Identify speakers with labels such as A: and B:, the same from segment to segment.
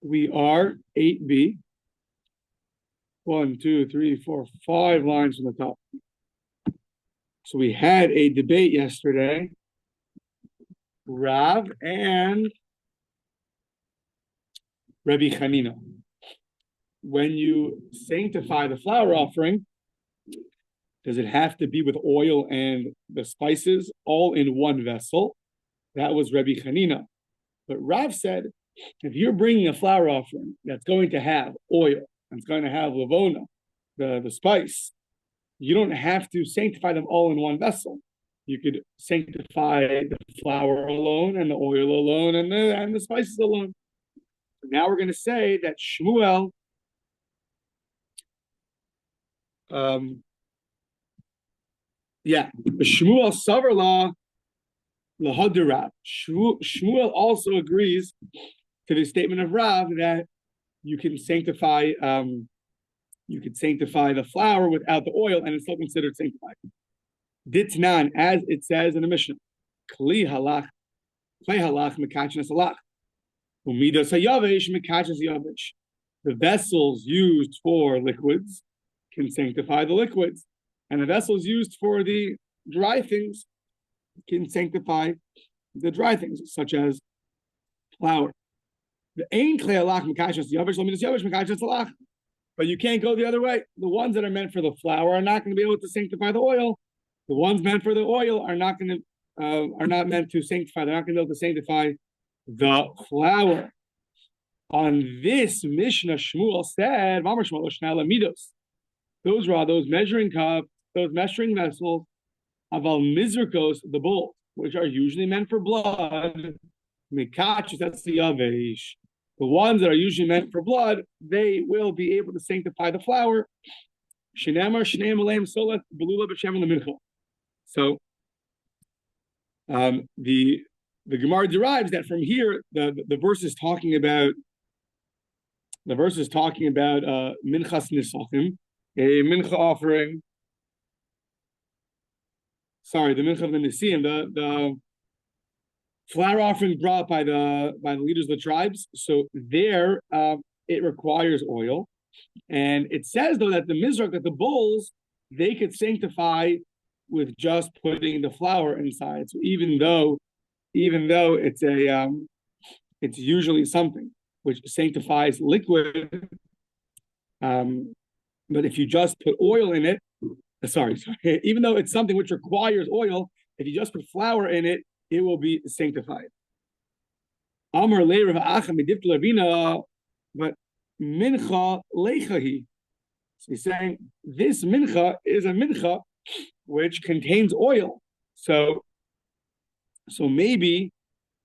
A: We are 8b. 1, 2, 3, 4, 5 lines from the top. So we had a debate yesterday. Rav and Rabbi Chanina. When you sanctify the flour offering, does it have to be with oil and the spices all in one vessel? That was Rabbi Chanina. But Rav said, if you're bringing a flour offering that's going to have oil, and it's going to have lavona, the spice, you don't have to sanctify them all in one vessel. You could sanctify the flour alone and the oil alone and the spices alone. So now we're going to say that Shmuel Shmuel Savarla Lahadirav. Shmuel also agrees to the statement of Rav that you can sanctify the flour without the oil, and it's still considered sanctified. Ditnan, as it says in the Mishnah, Kli halach mekachnas halach. Umidas hayavesh mekachnas yavesh. The vessels used for liquids can sanctify the liquids, and the vessels used for the dry things can sanctify the dry things, such as flour. The ain klei halach mekachnas yavesh umidas yavesh mekachnas halach. But you can't go the other way. The ones that are meant for the flour are not going to be able to sanctify the oil. The ones meant for the oil are not meant to sanctify. They're not going to be able to sanctify the flour. On this Mishnah, Shmuel said, those are those measuring cups, those measuring vessels, aval mizrikos, the bowls, which are usually meant for blood. Mikachos, that's the yavesh. The ones that are usually meant for blood, they will be able to sanctify the flour. So the Gemara derives that from here the verse is talking about minchas nisachim, a mincha offering. Sorry, the mincha of the nisim, the flour offering brought by the leaders of the tribes. So there, it requires oil, and it says though that the mizrak, that the bowls, they could sanctify with just putting the flour inside. So even though it's it's usually something which sanctifies liquid, but if you just put oil in it, even though it's something which requires oil, if you just put flour in it, it will be sanctified. Amar le Rav Acha midifta lavina, but mincha leichahi. So he's saying this mincha is a mincha which contains oil. So maybe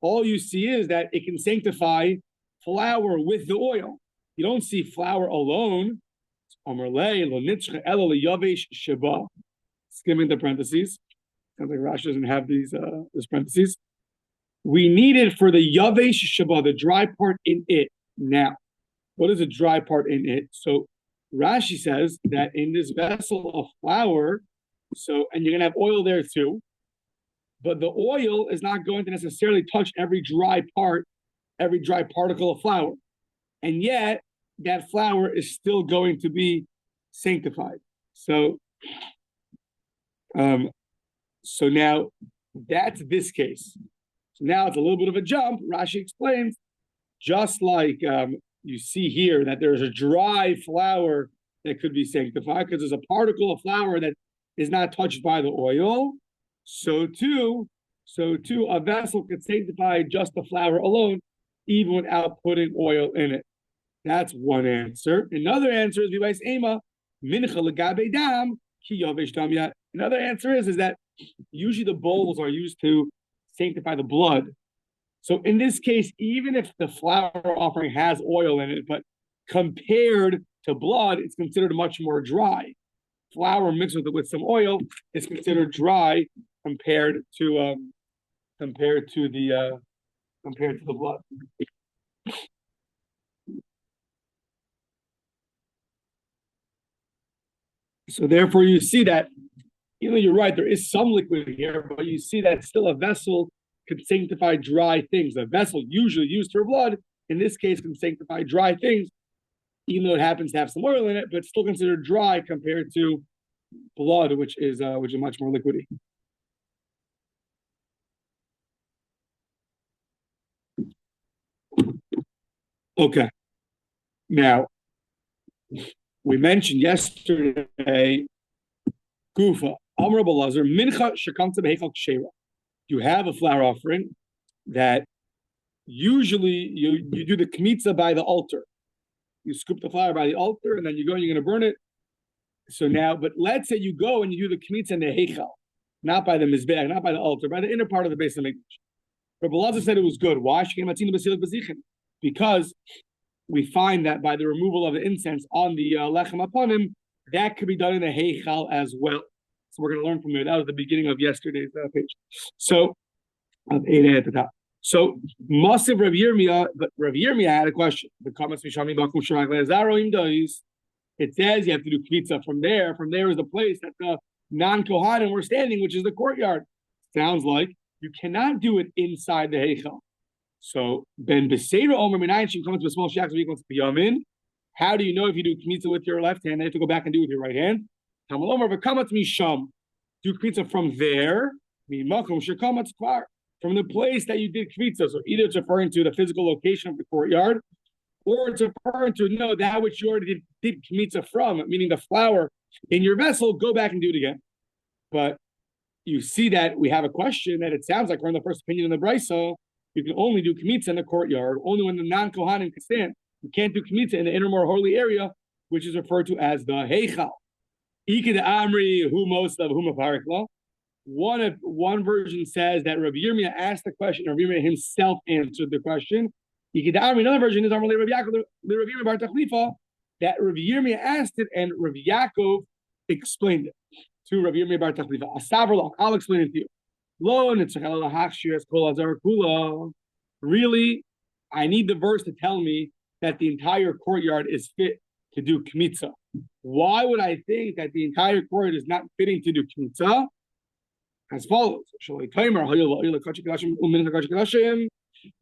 A: all you see is that it can sanctify flour with the oil. You don't see flour alone. Amar le lo nitzcha ela leyavesh sheba. Skimming the parentheses. Sounds like Rashi doesn't have these parentheses. We need it for the yavesh sheba, the dry part in it. Now, what is a dry part in it? So Rashi says that in this vessel of flour, and you're gonna have oil there too, but the oil is not going to necessarily touch every dry particle of flour, and yet that flour is still going to be sanctified. So now that's this case. So now it's a little bit of a jump. Rashi explains, just like you see here that there's a dry flour that could be sanctified because there's a particle of flour that is not touched by the oil. So too, a vessel could sanctify just the flour alone, even without putting oil in it. That's one answer. Another answer is Vivais Ema, Mincha Legabe Dam, Ki Yavesh Dam Yat. Another answer is that usually the bowls are used to sanctify the blood. So in this case, even if the flour offering has oil in it, but compared to blood, it's considered much more dry. Flour mixed with some oil is considered dry compared to the blood. So therefore, you see that, even though you're right, there is some liquid here, but you see that still a vessel can sanctify dry things. A vessel usually used for blood in this case, can sanctify dry things, even though it happens to have some oil in it, but still considered dry compared to blood, which is much more liquidy. Okay. Now, we mentioned yesterday, Gufa, Amr Belazar, Mincha Shekamta Behechal Kshera. You have a flower offering that usually you do the kmitza by the altar. You scoop the flour by the altar, and then you go and you're going to burn it. So now, but let's say you go and you do the kmitza in the heichal, not by the mizbeach, not by the altar, by the inner part of the base of the mikdash. Rabbi Lazar said it was good. Why? Because we find that by the removal of the incense on the lechem aponim, that could be done in the heichal as well. So we're going to learn from there. That was the beginning of yesterday's page. So, of 8a at the top. So, Masiv Rav Yirmiyah, but Rav Yirmiyah had a question. It says you have to do kvitza from there. From there is the place that the non-Kohanim were standing, which is the courtyard. Sounds like you cannot do it inside the heichal. So, Ben Beseira Omer Minayin, she comes to a small shack so equals Yamin. How do you know if you do kvitza with your left hand? You have to go back and do it with your right hand. Do kvitza from there. From the place that you did kvitza. So either it's referring to the physical location of the courtyard, or it's referring to that which you already did kvitza from, meaning the flour in your vessel. Go back and do it again. But you see that we have a question that it sounds like we're in the first opinion in the Brisa. You can only do kmitza in the courtyard, only when the non-Kohanim can stand. You can't do kmitza in the inner, more holy area, which is referred to as the heichal. Iked Amri hu most of hum aparikla. One version says that Rabbi Yirmiyah asked the question, Rabbi Yirmiyah himself answered the question. Iked Amri, another version is Amri Rabbi Yaakov, Rabbi Yirmiyah bar Tachlifa, that Rabbi Yirmiyah asked it and Rabbi Yaakov explained it to Rabbi Yirmiyah bar Tachlifa. Asavrullah, I'll explain it to you. Lo nitzachal lahachshir es kol hazar kula. Really, I need the verse to tell me that the entire courtyard is fit to do kmitza. Why would I think that the entire courtyard is not fitting to do kmitza? As follows.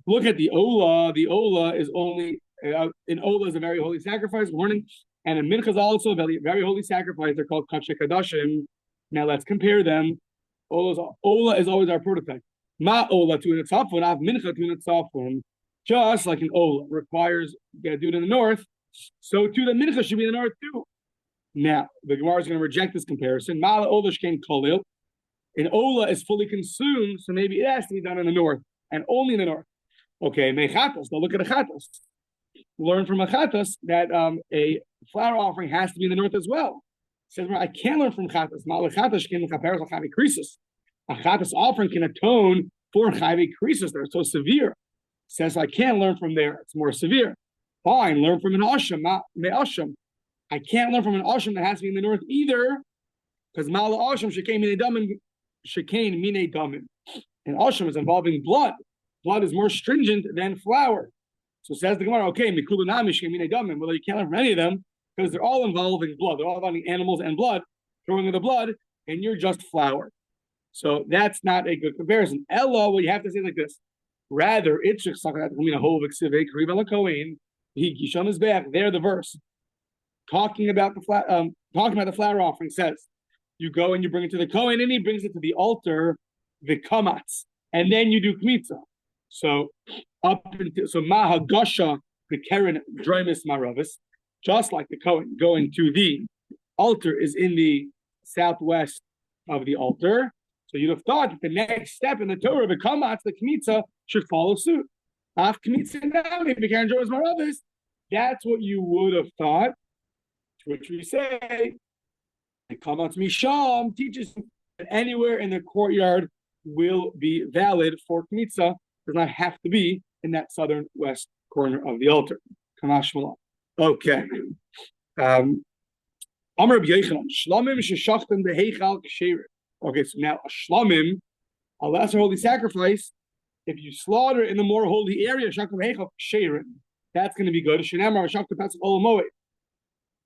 A: Look at the Ola. The Ola is only, an Ola is a very holy sacrifice, morning, and a Mincha is also a very holy sacrifice. They're called Kachek Kadashim. Now let's compare them. Ola is always our prototype. Ma Ola to an Etzafun, Av Mincha to an Etzafun. Just like an Ola requires, you gotta do it in the north, so too the Mincha should be in the north too. Now, the Gemara is going to reject this comparison. Mala Ola shkein Kollel. An Ola is fully consumed, so maybe it has to be done in the north, and only in the north. Okay, mechatos. Now look at a chatos. Learn from a chatos that a flower offering has to be in the north as well. It says, I can't learn from chatos. Mala chatos shkein mechaperes al chavi krisis. A chatos offering can atone for chavi krisis. They're so severe. It says, I can't learn from there. It's more severe. Fine, learn from an asham, not me'asham. I can't learn from an asham that has to be in the north either, because mala asham shekain mine damin. And asham is involving blood. Blood is more stringent than flour. So says the Gemara, okay, mikulanami shekain mine damin. Well, you can't learn from any of them because they're all involving blood. They're all involving animals and blood, throwing in the blood, and you're just flour. So that's not a good comparison. Ella, what you have to say like this. Rather, it's just there the verse talking about the flour offering says you go and you bring it to the Kohen and he brings it to the altar, the kamatz, and then you do kmitza. So mahagasha the keren droimus maravis, just like the Kohen going to the altar is in the southwest of the altar. So you'd have thought that the next step in the Torah, the kamatz, the kmitza, should follow suit. Af kmitza now, maybe keren droimus maravis. That's what you would have thought. To which we say, the kamatz misham teaches that anywhere in the courtyard will be valid for kmitza. Does not have to be in that southern west corner of the altar. Kamash malam. Okay. Amar b'yechanan shlamim sheshachtem beheichal ksherim. Okay, so now a shlamim, a lesser holy sacrifice, if you slaughter in the more holy area, shachtem beheichal ksherim, that's going to be good. Shenamar shachtem patzim olamoed.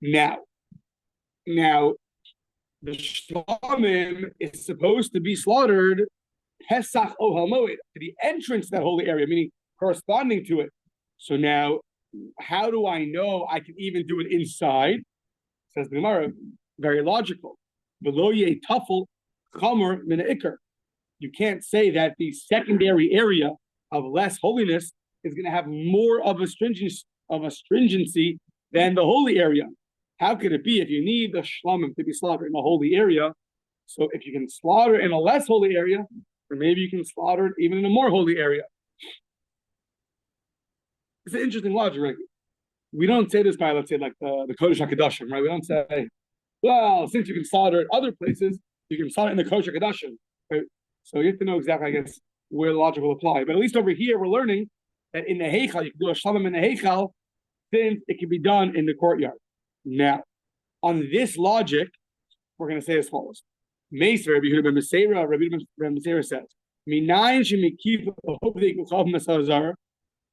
A: Now, the shlamim is supposed to be slaughtered Pesach Ohel Moed, to the entrance to that holy area, meaning corresponding to it. So now, how do I know I can even do it inside? Says the Gemara, very logical. Below ye tafel chomer min ikar. You can't say that the secondary area of less holiness is going to have more of a stringency than the holy area. How could it be if you need the shlamim to be slaughtered in a holy area? So if you can slaughter in a less holy area, or maybe you can slaughter it even in a more holy area. It's an interesting logic, right? We don't say this by, let's say, like the Kodesh HaKadoshim, right? We don't say, well, since you can slaughter at other places, you can slaughter in the Kodesh HaKadoshim, right? So you have to know exactly, I guess, where the logic will apply. But at least over here, we're learning that in the Heichal, you can do a Shalom in the Heichal, since it can be done in the courtyard. Now, on this logic, we're going to say as follows. Meser, Rabbi Yehuda ben Meseira, Rabbi Yehuda ben Meseira says,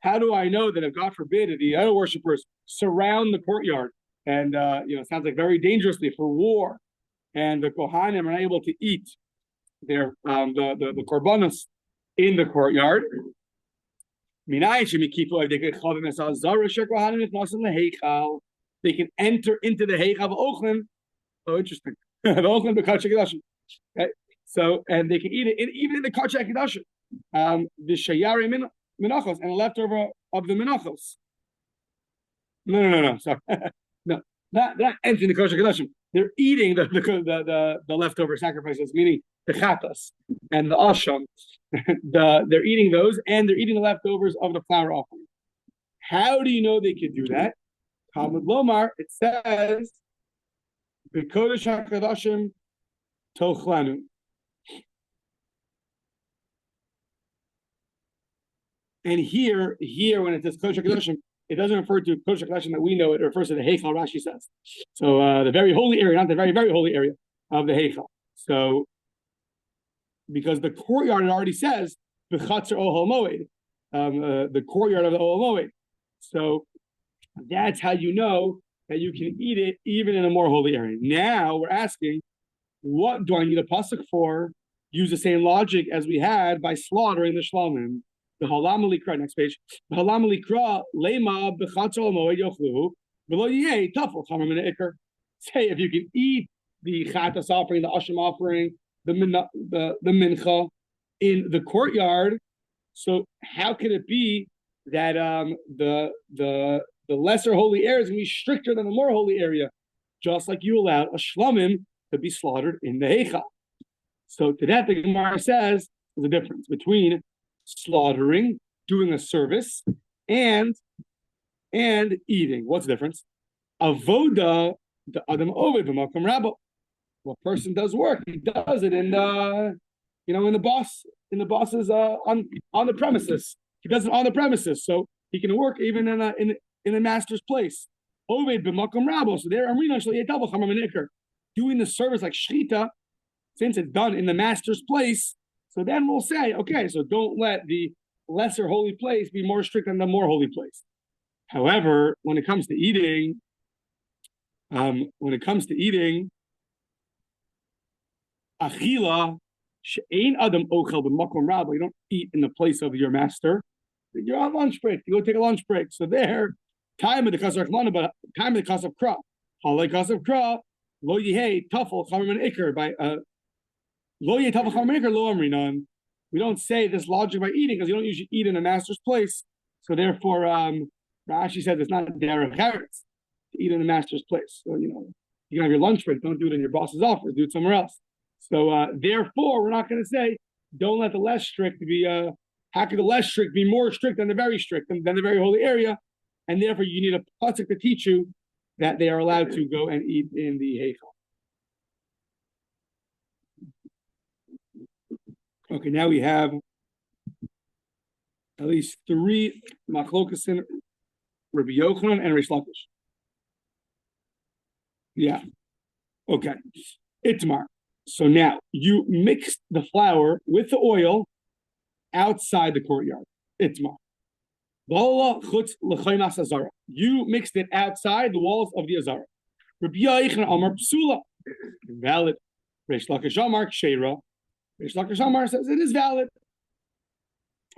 A: how do I know that if, God forbid, if the idol worshippers surround the courtyard and, it sounds like very dangerously for war, and the Kohanim are not able to eat their the korbanos in the courtyard? They can enter into the Heichal Ochlim. Oh, interesting. Okay. So, and they can eat it even in the Tractate Menachos. The Shayari Menachos and the leftover of the Menachos. No. Sorry, no, not entering the Tractate Menachos. They're eating the leftover sacrifices, meaning the chatas and the asham. They're eating those, and they're eating the leftovers of the flour offering. How do you know they can do that? Talmud Lomar, it says, "B'kodesh hakadashim tochlanu." And here, when it says Kodesh HaKadoshim, it doesn't refer to Kodesh HaKadoshim that we know. It refers to the Heichal, Rashi says. So the very holy area, not the very, very holy area of the Heichal. So, because the courtyard, it already says, the Chatzar Ohel Moed, the courtyard of the Ohel Moed. So that's how you know that you can eat it even in a more holy area. Now we're asking, what do I need a pasuk for? Use the same logic as we had by slaughtering the shlamim. The halam likra, next page. The halam likra lema b'chatzol moed yochluhu v'lo yeh tafel chamer min ikar. Say if you can eat the chatas offering, the asham offering, the mincha in the courtyard, so how can it be that the lesser holy area is going to be stricter than the more holy area? Just like you allowed a shlamim to be slaughtered in the heichal. So to that, the Gemara says there's a difference between slaughtering, doing a service, and eating. What's the difference? Avoda, the adam ovid b'makom rabbo. Well, a person does work. He does it in the boss's on the premises. He does it on the premises, so he can work even in a master's place. Ovid b'makom rabbo. So there, doing the service like shchita, since it's done in the master's place. So then we'll say, okay, so don't let the lesser holy place be more strict than the more holy place. However, when it comes to eating, achila she'ein adam ochel b'makom rabbo. You don't eat in the place of your master. You're on lunch break. You go take a lunch break. So there, time of the kasar chmana, but time of the kasar kra, halay kasar kra, lo yehei tafel chamer min ikar by lo yeh tafel chamer min ikar lo amrinan. We don't say this logic by eating because you don't usually eat in a master's place. So therefore, Rashi says it's not derech eretz to eat in a master's place. So you can have your lunch break. Don't do it in your boss's office. Do it somewhere else. So therefore, we're not going to say don't let the less strict be. How could the less strict be more strict than the very strict than the very holy area? And therefore, you need a pasuk to teach you that they are allowed to go and eat in the heichal. Okay, now we have at least 3 machlokas in Rabbi Yochanan and Reish Lakish. Yeah. Okay. Itmar. So now you mix the flour with the oil outside the courtyard. Itmar. You mixed it outside the walls of the Azara. Rabbi Yochanan Amar Psula. Valid. Reish Lakish Amar Ksheira. Reish Lakish Amar says it is valid.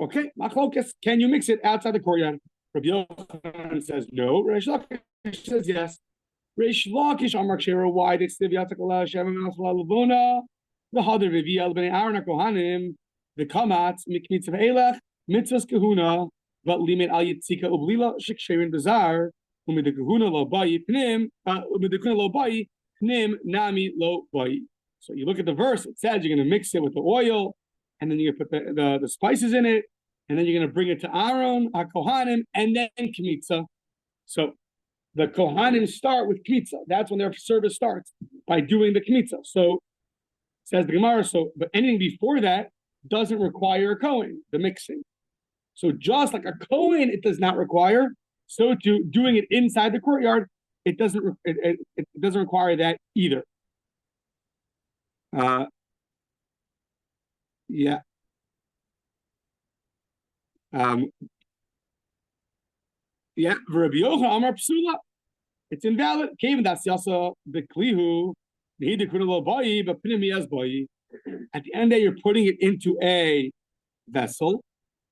A: Okay, machlokas. Can you mix it outside the courtyard? Rabbi Yochanan says no. Reish Lakish says yes. Reish Lakish Amar Kshera. Why did Steve Yatakala Shem Masla Lavona? The Hadar Viviel Bnei Aaron Kohanim the Kamatz Mikmitzav Elech Mitzvahs Kahuna but Limit Al Yitzika Ublila Shiksherin Bazar Umid the Kahuna Lo Bayi Pnim Umid the Kahuna Lo Bayi Pnim Nami Lo Bayi. So you look at the verse, it says you're going to mix it with the oil, and then you're going to put the spices in it, and then you're going to bring it to Aaron, Kohanim, and then Kmitza. So the Kohanim start with Kmitza. That's when their service starts, by doing the Kmitza. So says the Gemara, but anything before that doesn't require a Kohen, the mixing. So just like a Kohen, it does not require, so too, doing it inside the courtyard, it doesn't require that either. Yeah. Yeah, Rabbi Yochanan Amar Psula. It's invalid. Came that's yasa beklihu. But at the end of the day, you're putting it into a vessel.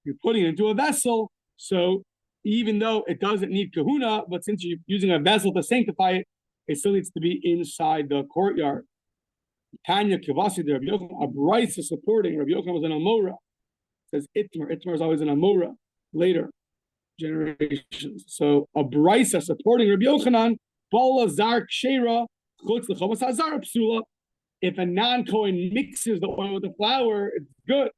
A: You're putting it into a vessel. So even though it doesn't need kahuna, but since you're using a vessel to sanctify it, it still needs to be inside the courtyard. Tanya Kivasi, the Rabbi Yochanan, a Bryce is supporting. Rabbi Yochanan was an Amora. It says Itmar. Itmar is always an Amora later generations. So a Bryce is supporting Rabbi Yochanan. Bala Zar Kshera Chutz L'Chomas Hazar Psula. If a non-Kohen mixes the oil with the flour, it's good.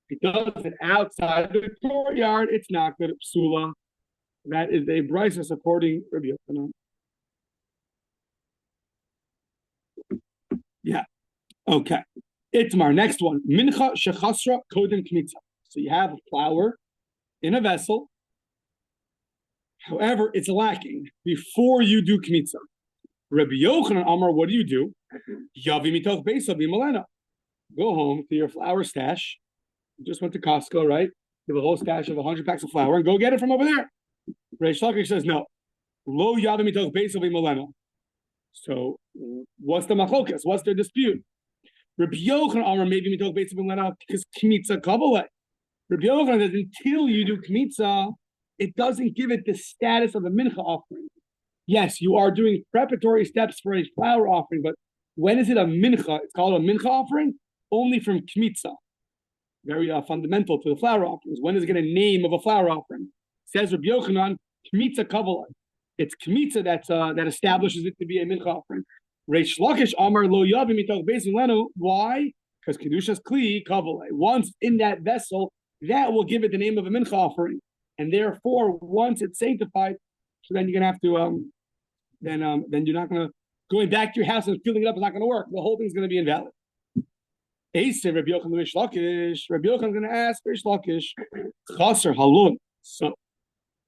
A: If it does it outside the courtyard, it's not good. Psula. That is a Bryce is supporting Rabbi Yochanan. Yeah. Okay. Itmar, next one. Mincha shechasra kodem kmitza. So you have a flour in a vessel. However, it's lacking before you do kmitza. Rabbi Yochanan Amar, what do? Yavi mitoch beisa b'malena. Go home to your flour stash. You just went to Costco, right? You have a whole stash of 100 packs of flour and go get it from over there. Reish Lakish says no. Lo yavi mitoch beisa b'malena. So what's the machlokas? What's their dispute? Rabbi Yochanan Amar maybe mitoch beisa b'malena because kmitza kabbalah. Rabbi Yochanan says until you do kmitza, it doesn't give it the status of a mincha offering. Yes, you are doing preparatory steps for a flour offering, but when is it a mincha? It's called a mincha offering only from kmitza. Very fundamental to the flour offerings. When is it going to name of a flour offering? Says Rabbi Yochanan, kmitza kabbalah. It's kmitza that establishes it to be a mincha offering. Reish Lakish Amar lo yavi mitoch beis leno. Why? Because kedushas kli kabbalah. Once in that vessel, that will give it the name of a mincha offering, and therefore, once it's sanctified, so then you're gonna have to then you're not gonna going back to your house and filling it up is not gonna work. The whole thing's gonna be invalid. Rabbi Yochanan Reish Lakish. Rabbi Yochanan is gonna ask Reish Lakish, chaser halun. So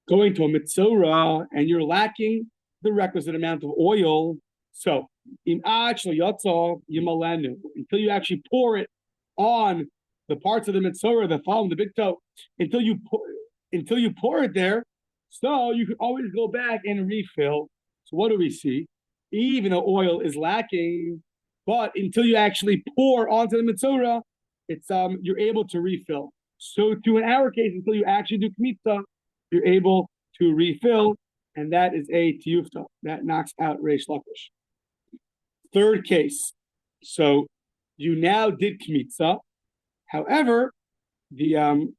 A: going to a mitzorah and you're lacking the requisite amount of oil. So until you actually pour it on the parts of the mitzorah that fall in the big toe, until you pour it there, so you can always go back and refill. So what do we see? Even though oil is lacking, but until you actually pour onto the mitzorah, it's you're able to refill. So too in our case, until you actually do kmitza, you're able to refill, and that is a tiyufta. That knocks out Reish Lakish. Third case. So you now did kmitza. However, the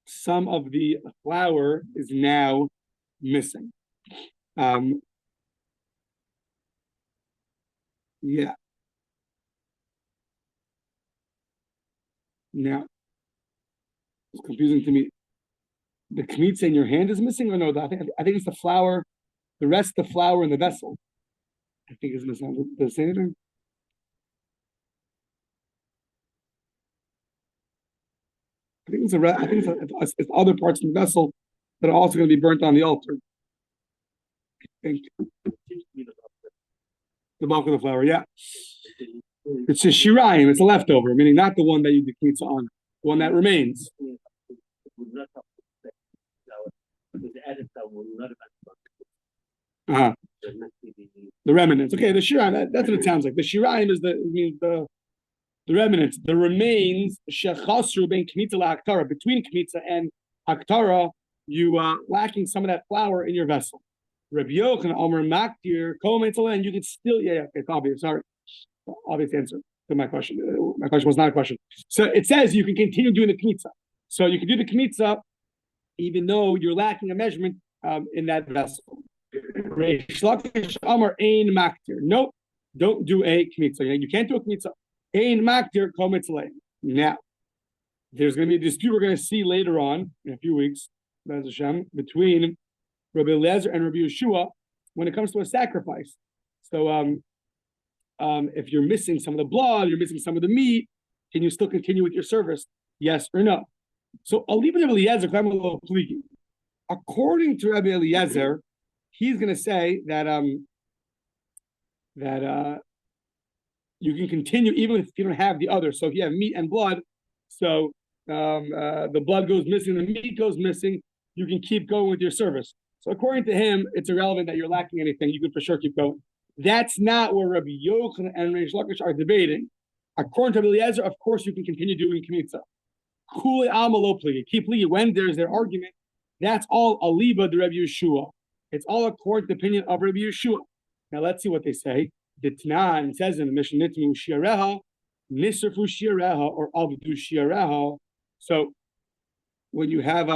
A: some of the flour is now missing. Yeah. Now, it's confusing to me. The kmitza in your hand is missing, or no? I think it's the flour. The rest of the flour in the vessel, I think is missing. Does it say anything? I think it's other parts of the vessel that are also going to be burnt on the altar. I think the bulk of the flour, yeah. It's a shirayim. It's a leftover, meaning not the one that you do kmitza on, the one that remains. The remnants. Okay, the shirayim. That's what it sounds like. The shirayim is the remnants, the remains. Shechasru ben kmitza la'aktara, between kmitza and aktara, you lacking some of that flour in your vessel. Rabbi Yochanan Omer Maktir Kol Metzaleh, and you could still it's obvious. Sorry, obvious answer to my question. My question was not a question. So it says you can continue doing the kmitza. So you can do the kmitza even though you're lacking a measurement in that vessel. Reish Lakish Amar Ein Maktir. Nope, don't do a kmitza. You can't do a kmitza. Ein Maktir Kol Metzaleh. Now, there's going to be a dispute we're going to see later on in a few weeks, Bez Hashem, between Rabbi Eliezer and Rabbi Yeshua when it comes to a sacrifice. So, if you're missing some of the blood, you're missing some of the meat, can you still continue with your service? Yes or no? So, I'll leave it to Rabbi Eliezer because I'm a little fleeky. According to Rabbi Eliezer, he's going to say that you can continue even if you don't have the other. So, if you have meat and blood, so the blood goes missing, the meat goes missing, you can keep going with your service. So according to him, it's irrelevant that you're lacking anything. You can for sure keep going. That's not what Rabbi Yochanan and Reish Lakish are debating. According to Rabbi Eliezer, of course, you can continue doing kmitza. Kuli amalo pligi. Keep pligi. When there's their argument, that's all aliba the Rabbi Yeshua. It's all according to the opinion of Rabbi Yeshua. Now let's see what they say. The Tanan says in the Mishnah, Nitmu shiareha, nisrfu shiareha, or avdu shiareha. So when you have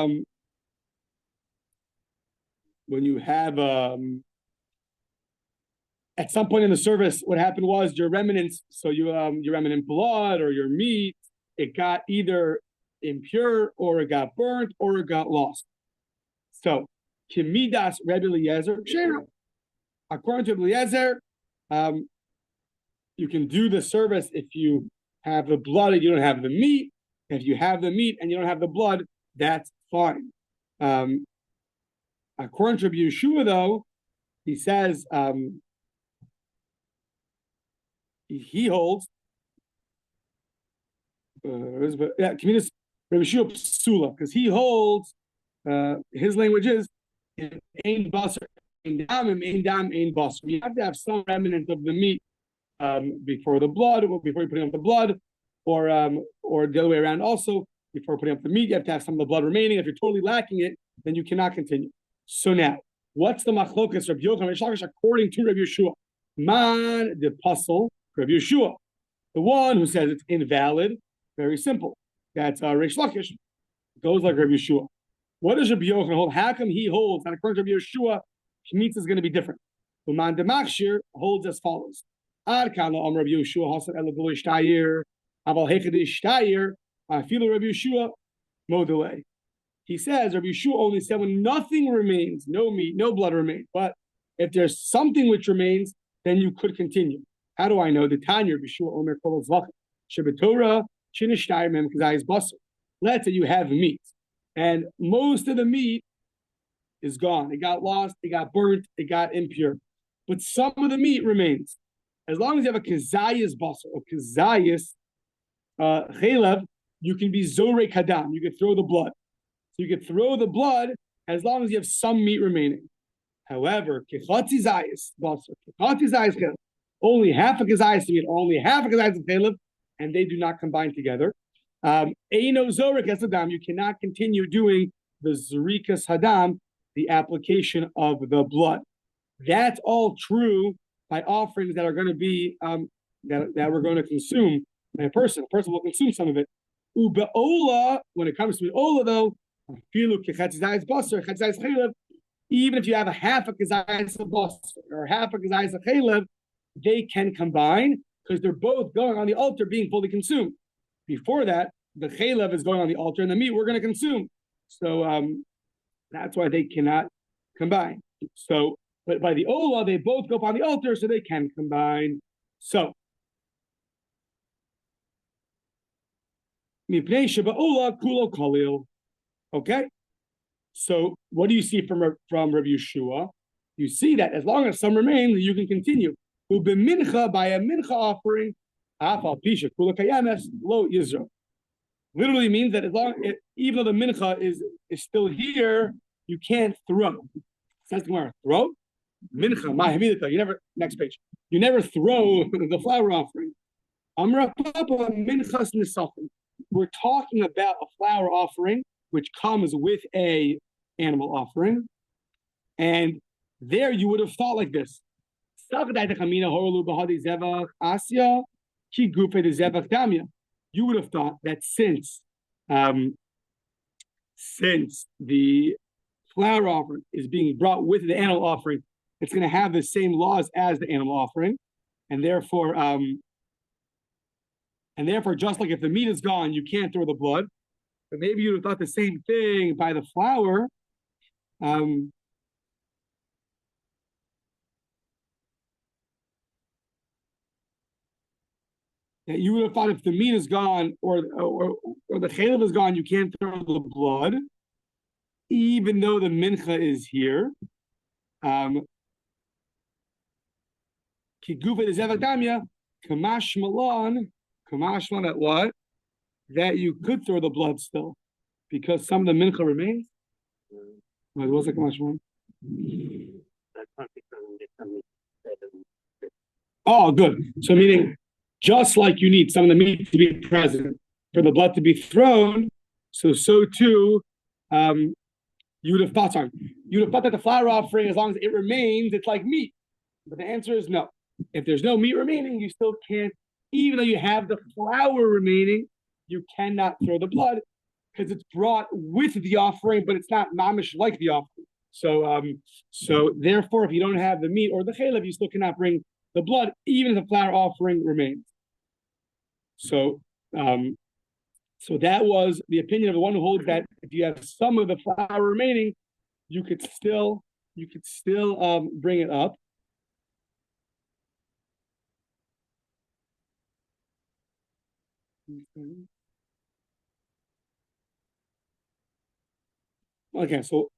A: at some point in the service, what happened was your remnants, so your remnant blood or your meat, it got either impure or it got burnt or it got lost. So Kimidas Rabbi Eliezer Shera. According to Eliezer, you can do the service if you have the blood and you don't have the meat. If you have the meat and you don't have the blood, that's fine. According to Rabbi Yeshua, though, he says he holds Rabbi Yeshua Psula, because he holds his language is Ein Basar, Ein Dam, Ein Dam, Ein Basar. You have to have some remnant of the meat before the blood, or before you put up the blood, or the other way around. Also, before putting up the meat, you have to have some of the blood remaining. If you're totally lacking it, then you cannot continue. So now, what's the machlokas Rabbi Yochanan Reish Lakish according to Rabbi Yeshua? Man the apostle Rabbi Yeshua, the one who says it's invalid. Very simple. That's Reish Lakish. Goes like Rabbi Yeshua. What does Rabbi Yochanan hold? How come he holds? And according to Rabbi Yeshua, Shemitah is going to be different. Man the Machshir holds as follows. Ad kana Rabbi Yeshua hasan elabul ishtayir aval hechad ishtayir afilu Rabbi Yeshua modele. He says Rabbi Yeshua only said when nothing remains, no meat, no blood remains. But if there's something which remains, then you could continue. How do I know? The Tanya Rabbi Yeshua Omer Kollel Zvachim Shebetorah Shinishtayir Mem Kazayis Basar. Let's say you have meat, and most of the meat is gone. It got lost, it got burnt, it got impure. But some of the meat remains. As long as you have a Kazayis Basar or Kazayis Chelev, you can be Zorei Kadam. You can throw the blood. So you can throw the blood as long as you have some meat remaining. However, Kechatzi Zayis Basar, Kechatzi Zayis Chelev, only half a Kazayis meat, only half a Kazayis Chelev, and they do not combine together. Eino Zorek Hadam, you cannot continue doing the Zrikas Hadam, the application of the blood. That's all true by offerings that are going to be that we're going to consume by a person. A person will consume some of it. Ube'ola, when it comes to Ola, though, even if you have a half a kazayis basar or half a kazayis chelev, they can combine because they're both going on the altar being fully consumed. Before that, the chelev is going on the altar and the meat we're going to consume. So that's why they cannot combine. So, but by the olah, they both go up on the altar, so they can combine. So, mipnei sheba olah kulo kollel. Okay. So, what do you see from Rabbi Yeshua? You see that as long as some remain, you can continue. Ubemincha, by a mincha offering, afal pisha kulo kayames lo yizro. Literally means that even though the mincha is still here, you can't throw. Says the Gemara, throw mincha mahamidita. You never. Next page. You never throw the flour offering. Amra papa minchas nisafim. We're talking about a flour offering which comes with a animal offering. And there you would have thought like this. You would have thought that since the flour offering is being brought with the animal offering, it's going to have the same laws as the animal offering, and therefore, just like if the meat is gone, you can't throw the blood. But maybe you would have thought the same thing by the flour. That you would have thought if the meat is gone or the chaylev is gone, you can't throw the blood, even though the mincha is here. Kamash malan, that what? That you could throw the blood still, because some of the mincha remains. What was it, kamash malan? Oh, good. So meaning, just like you need some of the meat to be present for the blood to be thrown, so too, you would have thought that the flour offering, as long as it remains, it's like meat. But the answer is no. If there's no meat remaining, you still can't, even though you have the flour remaining, you cannot throw the blood because it's brought with the offering, but it's not mamish like the offering. So therefore, if you don't have the meat or the chaylev, you still cannot bring the blood, even if the flour offering remains. So that was the opinion of the one who holds that if you have some of the flour remaining, you could still bring it up. Okay, so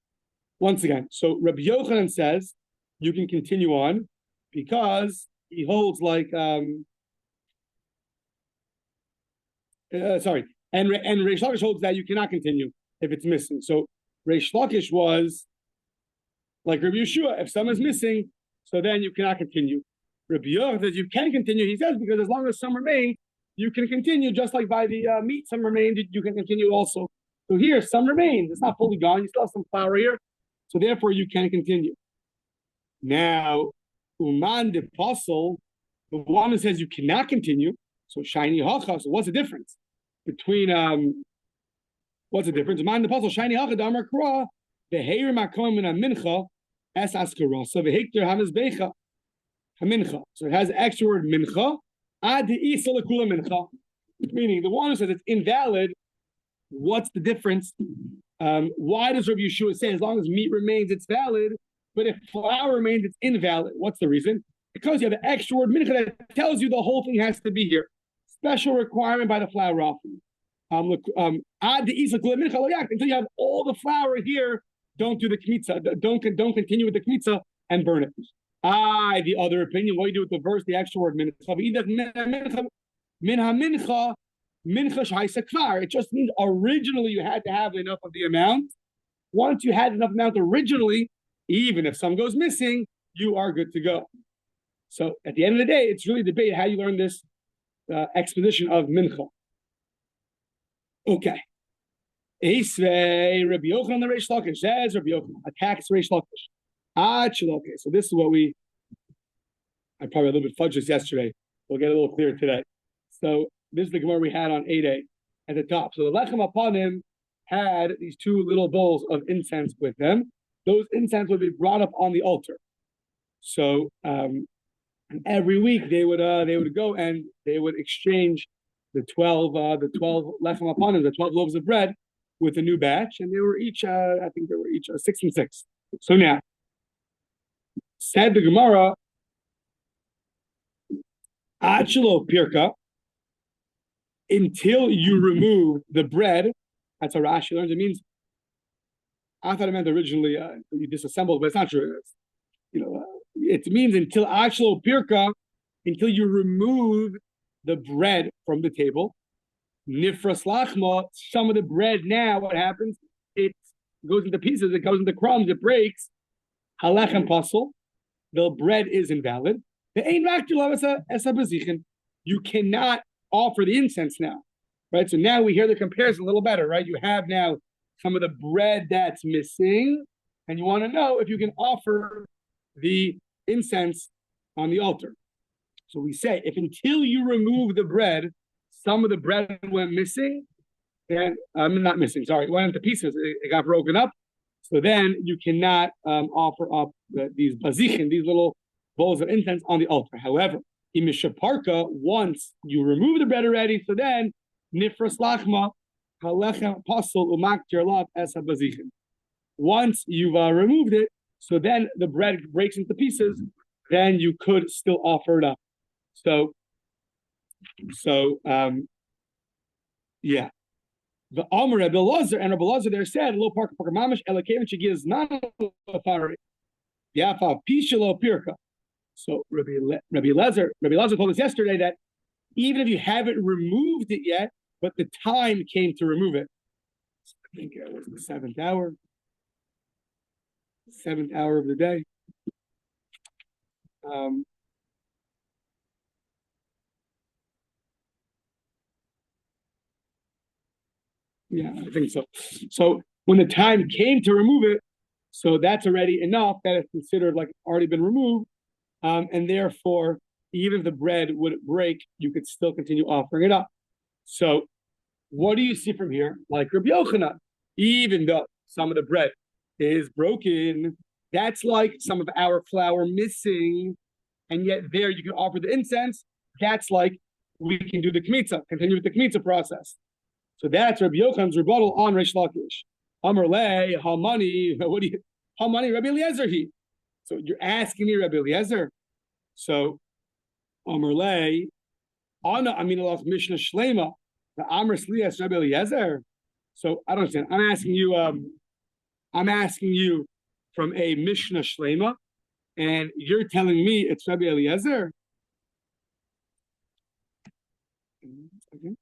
A: once again, Rabbi Yochanan says you can continue on because he holds like and Reish Lakish holds that you cannot continue if it's missing. So Reish Lakish was like Rabbi Yeshua, if some is missing, so then you cannot continue. Rabbi Yochanan says you can continue. He says because as long as some remain, you can continue. Just like by the meat, some remained, you can continue also. So here, some remains. It's not fully gone. You still have some flour here, so therefore you can continue. Now, Uman de Pasul, the one who says you cannot continue. So shiny hacha. So what's the difference between What's the difference? Uman de Pasul shiny hacha damar kra beheir makom min mincha es askarasa vehikter hamizbecha hamincha. So it has the extra word mincha ad isa lekula mincha, meaning the one who says it's invalid. What's the difference? Why does Rabbi Yeshua say as long as meat remains, it's valid, but if flour remains, it's invalid? What's the reason? Because you have the extra word mincha that tells you the whole thing has to be here. Special requirement by the flour offering. Until you have all the flour here, don't do the kmitza. Don't continue with the kmitza and burn it. The other opinion, what do you do with the verse, the extra word mincha? It just means originally you had to have enough of the amount. Once you had enough amount originally, even if some goes missing, you are good to go. So at the end of the day, it's really debate how you learn this exposition of mincha. Okay. Rabbi Yochanan the Reish Lakish says, Rabbi Yochanan attacks Reish Lakish. Okay, so this is what I probably a little bit fudged this yesterday. We'll get a little clearer today. So this is the Gemara we had on 8a at the top. So the lechem upon him had these two little bowls of incense with them. Those incense would be brought up on the altar. So every week they would go and they would exchange the 12 lechem upon him, the 12 loaves of bread, with a new batch, and they were each 6 and 6. So now, said the Gemara, Achelo Pirka, until you remove the bread. That's how Rashi learns. It means, I thought it meant originally you disassembled, but it's not true. It means until Achelo Pirka, until you remove the bread from the table. Nifras lachma, some of the bread now, what happens? It goes into pieces, it goes into crumbs, it breaks. Halechem pasul, the bread is invalid. You cannot offer the incense now, right? So now we hear the comparison a little better, right? You have now some of the bread that's missing, and you want to know if you can offer the incense on the altar. So we say, if until you remove the bread, some of the bread went missing, and not missing, sorry, it went into pieces, it got broken up. So then you cannot offer up these bazichin, these little bowls of incense on the altar. However, in Mishaparka, once you remove the bread already, so then nifras lachma halechem pasul umaktir lav es habazichin. Once you've removed it, so then the bread breaks into pieces, then you could still offer it up. So yeah. The Amr Rabbi Lazar and Rabbi Lazar there said, "Lo parka parka mamish elakevin shegiz nan lefari yafa pishalo pirka." So Rabbi Lazar told us yesterday that even if you haven't removed it yet, but the time came to remove it. I think it was the seventh hour of the day. Yeah, I think so. So when the time came to remove it, so that's already enough that it's considered like it's already been removed. And therefore, even if the bread would break, you could still continue offering it up. So what do you see from here? Like Rabbi Yochanan, even though some of the bread is broken, that's like some of our flour missing, and yet there you can offer the incense. That's like we can do the kmitza, continue with the kmitza process. So that's Rabbi Yochanan's rebuttal on Reish Lakish. Amar le, Hamani, Hamani, Rabbi Eliezer he. So you're asking me, Rabbi Eliezer. So Amar le, Ana Amin Alach Mishnah Shlema, the Amr Slias Rabbi Eliezer. So I don't understand. I'm asking you from a Mishnah Shlema, and you're telling me it's Rabbi Eliezer. Okay.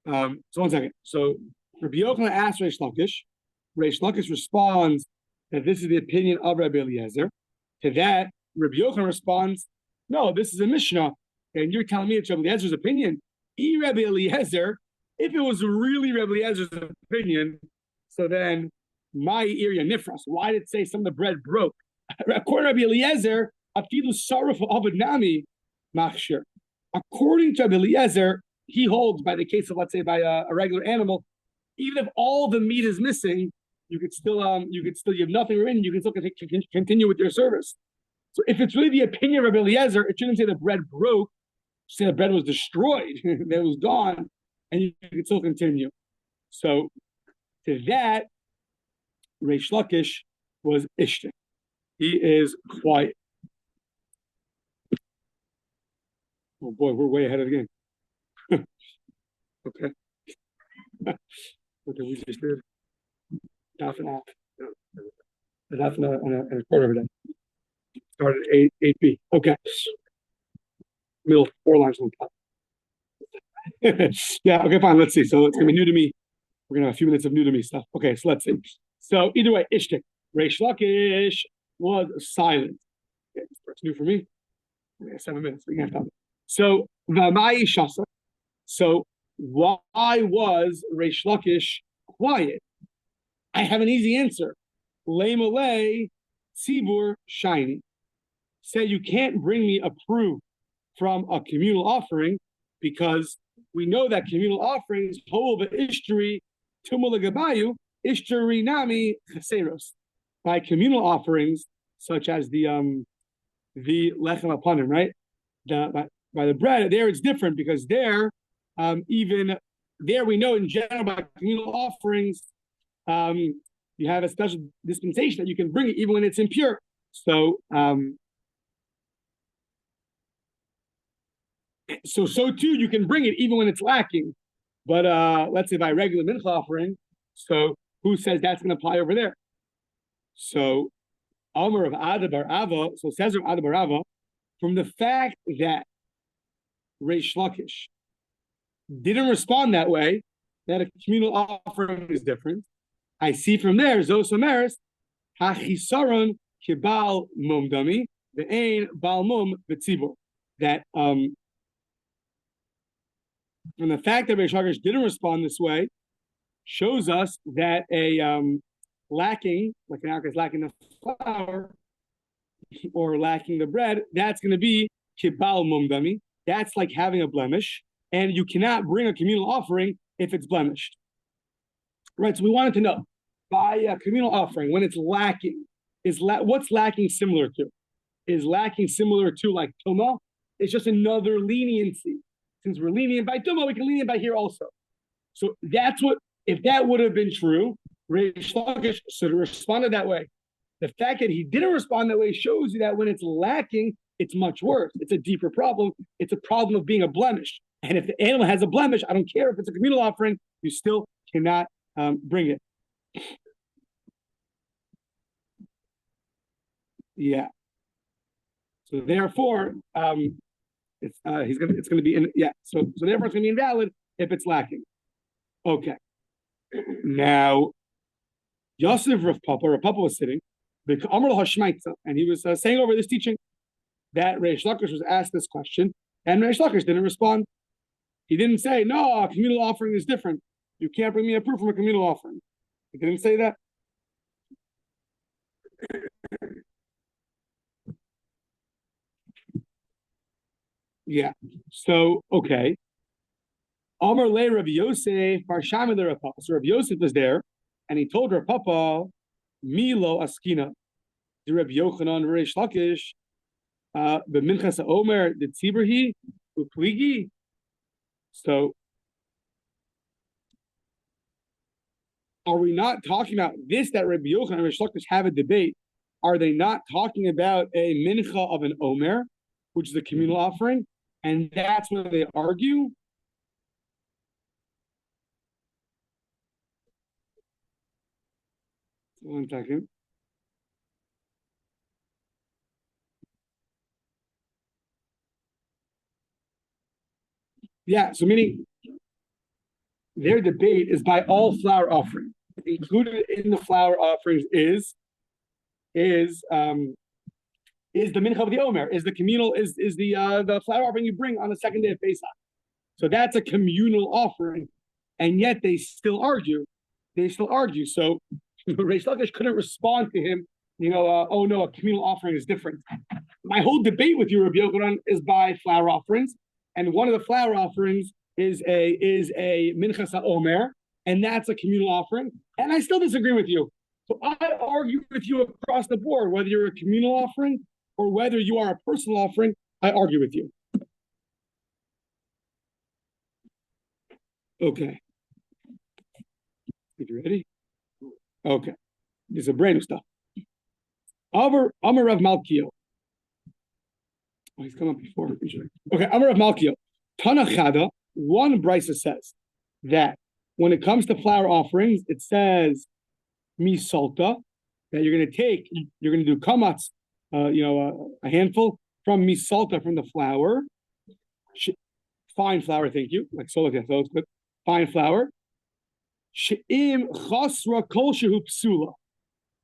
A: So 1 second. So Rabbi Yochanan asks Reish Lakish. Reish Lakish responds that this is the opinion of Rabbi Eliezer. To that, Rabbi Yochanan responds, no, this is a Mishnah, and you're telling me it's Rabbi Eliezer's opinion. Rabbi Eliezer, if it was really Rabbi Eliezer's opinion, so then my area nifras. Why did it say some of the bread broke? According to Rabbi Eliezer, afilu saruf avad nami machshir. According to Rabbi Eliezer, he holds by the case of, let's say, by a regular animal, even if all the meat is missing, you have nothing remaining, you can still continue with your service. So if it's really the opinion of Rabbi Eliezer, it shouldn't say the bread broke, say the bread was destroyed, that it was gone, and you can still continue. So to that, Reish Lakish was ishtik. He is quiet. Oh boy, we're way ahead of the game. Okay. Okay, we just did half an hour. Half an hour and a quarter of a day. Started at 8B. Okay. Middle 4 lines on top. Yeah, okay, fine. Let's see. So it's gonna be new to me. We're gonna have a few minutes of new to me stuff. Okay, so let's see. So either way, ishtik. Reish Lakish was silent. Okay, it's new for me. We have 7 minutes. We can have time. So V'mai Shasa. So why was Reish Lakish quiet? I have an easy answer. Leimalei Tzibur Shiny. Say you can't bring me a proof from a communal offering because we know that communal offerings hold the ishtri tumulagabayu ishtri nami chaseros. By communal offerings such as the lechem apanim, right? By the bread, there it's different because there, even there we know in general by communal offerings, you have a special dispensation that you can bring it even when it's impure. So, so too you can bring it even when it's lacking. But let's say by regular mincha offering, so who says that's going to apply over there? So, Amar of Ada bar Ava, so says of Ada bar Ava, from the fact that Reish Lakish didn't respond that way, that a communal offering is different. I see from there, Zos Omeres, Hachisaron Kibal Mum Dami, the Ain Bal Mum V'Tzibur. That And the fact that Reish Lakish didn't respond this way shows us that a lacking, like an alcohol is lacking the flour or lacking the bread, that's going to be kibal mumdami. That's like having a blemish, and you cannot bring a communal offering if it's blemished. Right. So we wanted to know by a communal offering when it's lacking, what's lacking similar to? Is lacking similar to like tuma? It's just another leniency. Since we're lenient by tuma, we can lenient by here also. So that's what. If that would have been true, Reish Lakish should have responded that way. The fact that he didn't respond that way shows you that when it's lacking, it's much worse. It's a deeper problem. It's a problem of being a blemish. And if the animal has a blemish, I don't care if it's a communal offering, you still cannot bring it. Yeah. So therefore, it's going to be So therefore, it's going to be invalid if it's lacking. Okay. Now, Yosef Rav Papa was sitting, and he was saying over this teaching that Reish Lakish was asked this question, and Reish Lakish didn't respond. He didn't say, no, a communal offering is different. You can't bring me a proof from a communal offering. He didn't say that. Yeah. So, okay. Amar le Rabbi Yosef, Parshami le Rav Papa. So Rabbi Yosef was there, and he told Rav Papa, Milo Askina, the Rabbi Yochanan Reish Lakish, b'minchas Omer the Tzibrahi upligi. So, are we not talking about this that Rabbi Yochanan and Reish Lakish have a debate? Are they not talking about a mincha of an Omer, which is a communal offering, and that's where they argue? One second. Yeah, so meaning their debate is by all flour offerings. Included in the flour offerings is the mincha of the Omer, is the communal, is the flour offering you bring on the second day of Pesach. So that's a communal offering, and yet they still argue. So Reish Lakish couldn't respond to him, oh no, a communal offering is different. My whole debate with you, Rabbi Yochanan, is by flour offerings, and one of the flour offerings is a minchas ha'omer, and that's a communal offering, and I still disagree with you. So I argue with you across the board, whether you're a communal offering or whether you are a personal offering, I argue with you. Okay. You ready? Okay. This is a brand new stuff. Amar Rav Malkiel. Oh, he's come up before. Okay, Amar Rav Malkiel. Tanachada, one brisa says that when it comes to flour offerings, it says misalta, that you're going to do kamatz, a handful from misalta, from the flour, fine flour, thank you, like so it's good, fine flour. She'im chasra kol shehu psula.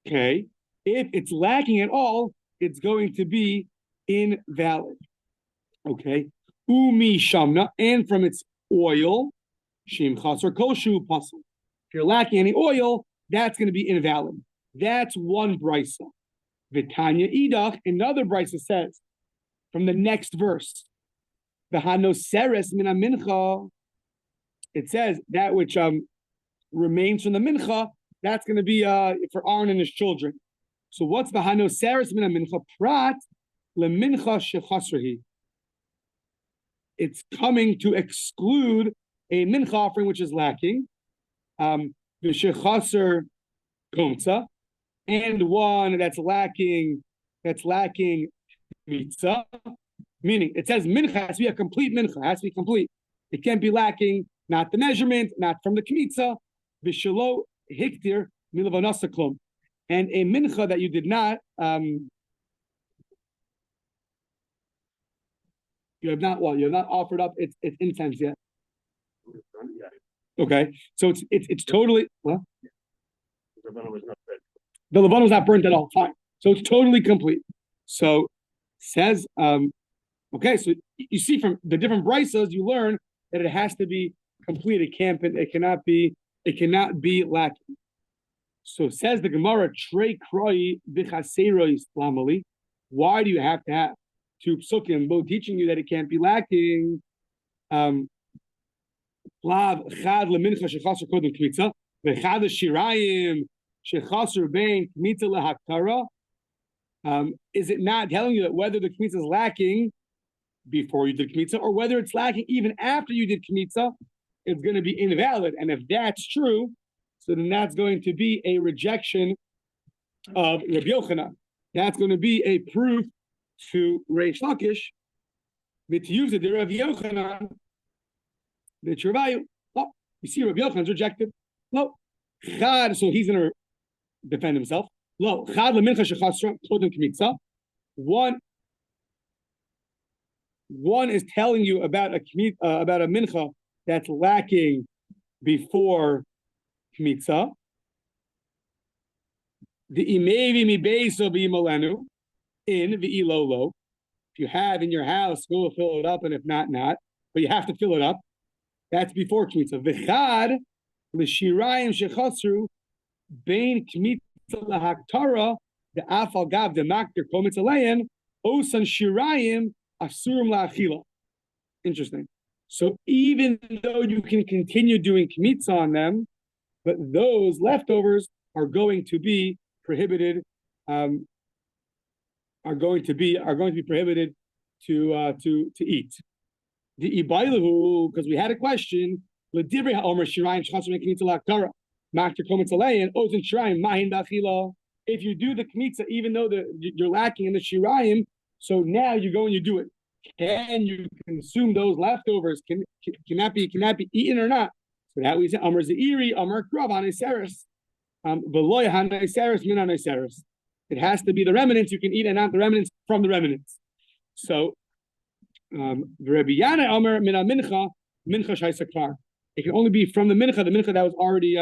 A: Okay, if it's lacking at all, it's going to be invalid. Okay, umi shamna, and from its oil, she'im chasra kol shehu pasul. If you're lacking any oil, that's going to be invalid. That's one brisa. Vitanya idach, another brisa says from the next verse, v'hanoseres min mincha. It says that which remains from the mincha, that's going to be for Aaron and his children. So what's v'hanoseres min mincha? Prat lemincha shechasrahi. It's coming to exclude a mincha offering which is lacking. V'shechasr kumtza, and one that's lacking mitzah. Meaning, it says mincha has to be a complete mincha, has to be complete. It can't be lacking, not the measurement, not from the kmitza. V'shelo hiktir milavanasa klum, and a mincha that you did not, you have not offered up its incense yet. Okay, so it's totally well. The Levana was not burnt at all. Fine. So it's totally complete. So says, okay, so you see from the different brisas, you learn that it has to be complete. It cannot be lacking. So says the Gemara, Trei Kroi V'chaserois Lamali. Why do you have to have two psukim, both teaching you that it can't be lacking? Lav Chad lemincha shechaser kodem kmitza, v'chad shirayim shechaser bein kmitza lehakara. Is it not telling you that whether the kmitza is lacking before you did kmitza, or whether it's lacking even after you did kmitza, it's going to be invalid? And if that's true, so then that's going to be a rejection of Rabbi Yochanan. That's going to be a proof to Reish Lakish that use it, the Rabbi Yochanan, the Chervayu. Oh, you see Rabbi Yochanan's rejected. No. Chad, so he's going to defend himself. No. Chad lemincha shechasra kodem kmitza. One is telling you about a mincha that's lacking before kmitza. The imevi mi beiso b'imalenu in v'ilolo. If you have in your house, go fill it up, and if not, not. But you have to fill it up. That's before kmitza. V'chad l'shirayim shechasru bein kmitza lahaktara the afal gav the makter komitz alein osan shirayim asurim la'achila. Interesting. So even though you can continue doing kmitza on them, but those leftovers are going to be prohibited. Are going to be prohibited to eat. The ibailahu, because we had a question. If you do the kmitza, even though you're lacking in the shirayim, so now you go and you do it. Can you consume those leftovers? Can that be eaten or not? So that we say Amar Zeiri, Amar Krav Aniseris. Veloy Hanaiseris Min Hanaiseris. It has to be the remnants you can eat, and not the remnants from the remnants. So the Rabbi Yana Amar Min Mincha Shaisakar. It can only be from the mincha that was already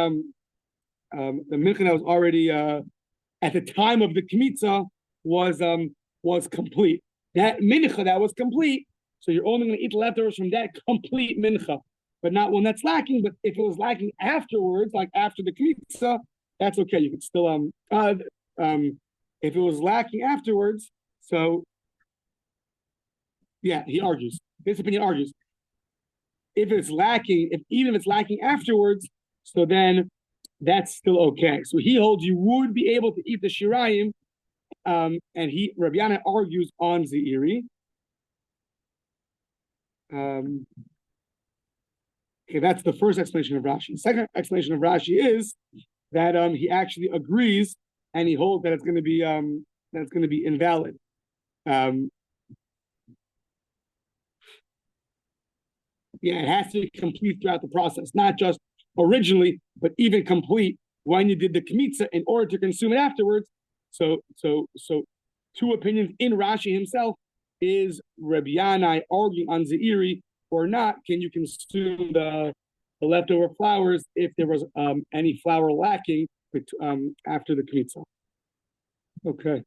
A: at the time of the kmitza was complete. That mincha that was complete, so you're only going to eat the leftovers from that complete mincha, but not one that's lacking. But if it was lacking afterwards, like after the kmitza, that's okay. You could still if it was lacking afterwards, so yeah, he argues. This opinion argues. If it's lacking, even if it's lacking afterwards, so then that's still okay. So he holds you would be able to eat the shirayim, and Rabbi Yana argues on Zeiri. Okay, that's the first explanation of Rashi. The second explanation of Rashi is that he actually agrees, and he holds that it's going to be invalid. Yeah, it has to be complete throughout the process, not just originally, but even complete when you did the kmitza in order to consume it afterwards. So two opinions in Rashi himself. Is Rabbi Yanai arguing on Zeiri or not? Can you consume the leftover flowers if there was any flour lacking after the kmitza? Okay.